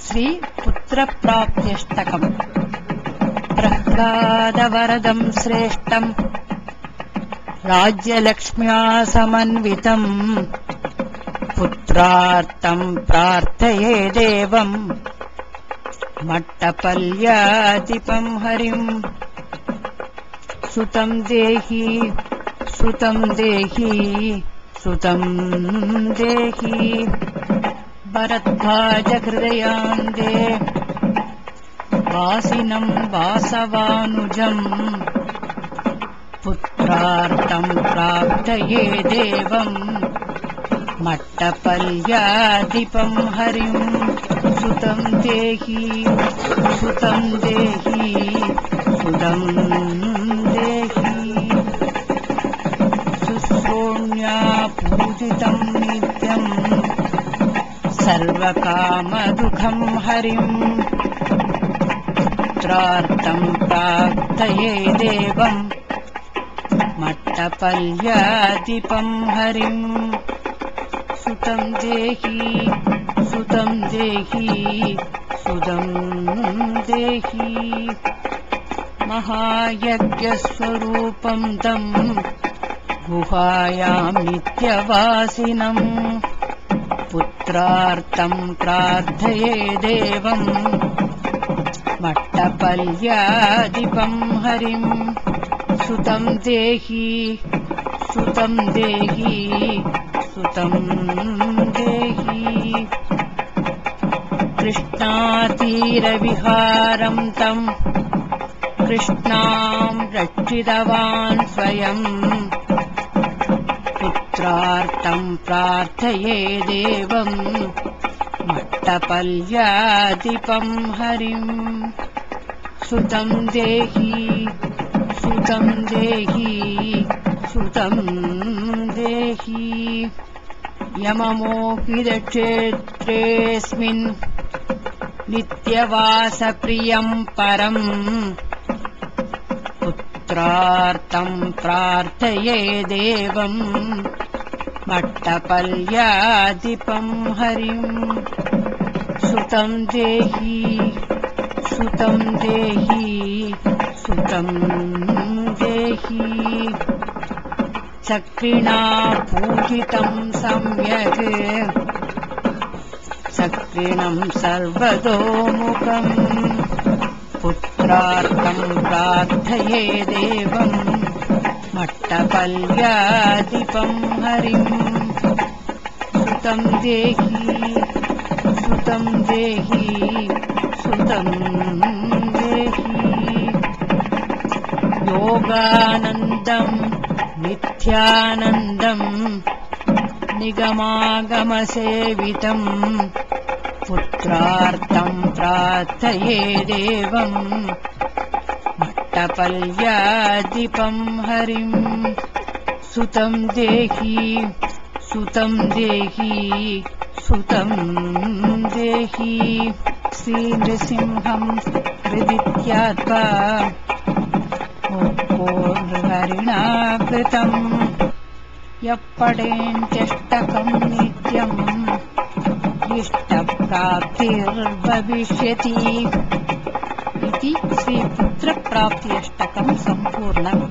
श्री पुत्रप्राप्त्यष्टकम्। प्रह्लादवरदं श्रेष्ठम् राज्यलक्ष्म्या समन्वितम् पुत्रार्थं प्रार्थये देवम् मट्टपल्याधिपं हरिम्। सुतं देहि सुतं देहि सुतं देहि भरद्वाजहृदयान्दे वासिनं वासवानुजम् पुत्रार्थं प्रार्थये देवम् मट्टपल्याधिपं हरिम्। सुतं देहि सुतं देहि सुतं देहि शुश्रूण्या पूजितं नित्यम् सर्वकामदुःखं हरिम्। पुत्रार्थं प्रार्थये देवम् मट्टपल्याधिपं हरिम्। सुतं देहि सुतं देहि सुतं देहि महायज्ञस्वरूपं तं गुहायां नित्यवासिनम् पुत्रार्थं प्रार्थये देवम् मट्टपल्याधिपं हरिम्। सुतं देहि सुतं देहि सुतं देहि कृष्णातीरविहारं तं कृष्णां रक्षितवान् स्वयं पुत्रार्थं प्रार्थये देवम् मट्टपल्याधिपं हरिम्। सुतं देहि सुतं देहि सुतं देहि यममोहितक्षेत्रेऽस्मिन् नित्यवासप्रियं परम् पुत्रार्थं प्रार्थये देवम् मट्टपल्याधिपं हरिम्। सुतं देहि सुतं देहि सुतं देहि चक्रिणा पूजितं सम्यक् चक्रिणं सर्वतोमुखम् पुत्रार्थं प्रार्थये देवम् मट्टपल्याधिपं हरिम्। सुतं देहि सुतं देहि सुतं देहि योगानन्दं नित्यानन्दम् निगमागमसेवितम् पुत्रार्थं प्रार्थये देवम् मट्टपल्याधिपं हरिम्। सुतं देहि सुतं देहि सुतं देहि श्रीनृसिंहं विदित्यात्वा हरिणा कृतम् यप्पडेत्यष्टकं नित्यम् इष्टप्राप्तिर्भविष्यति इति श्रीपुत्रप्राप्त्यष्टकं सम्पूर्णम्।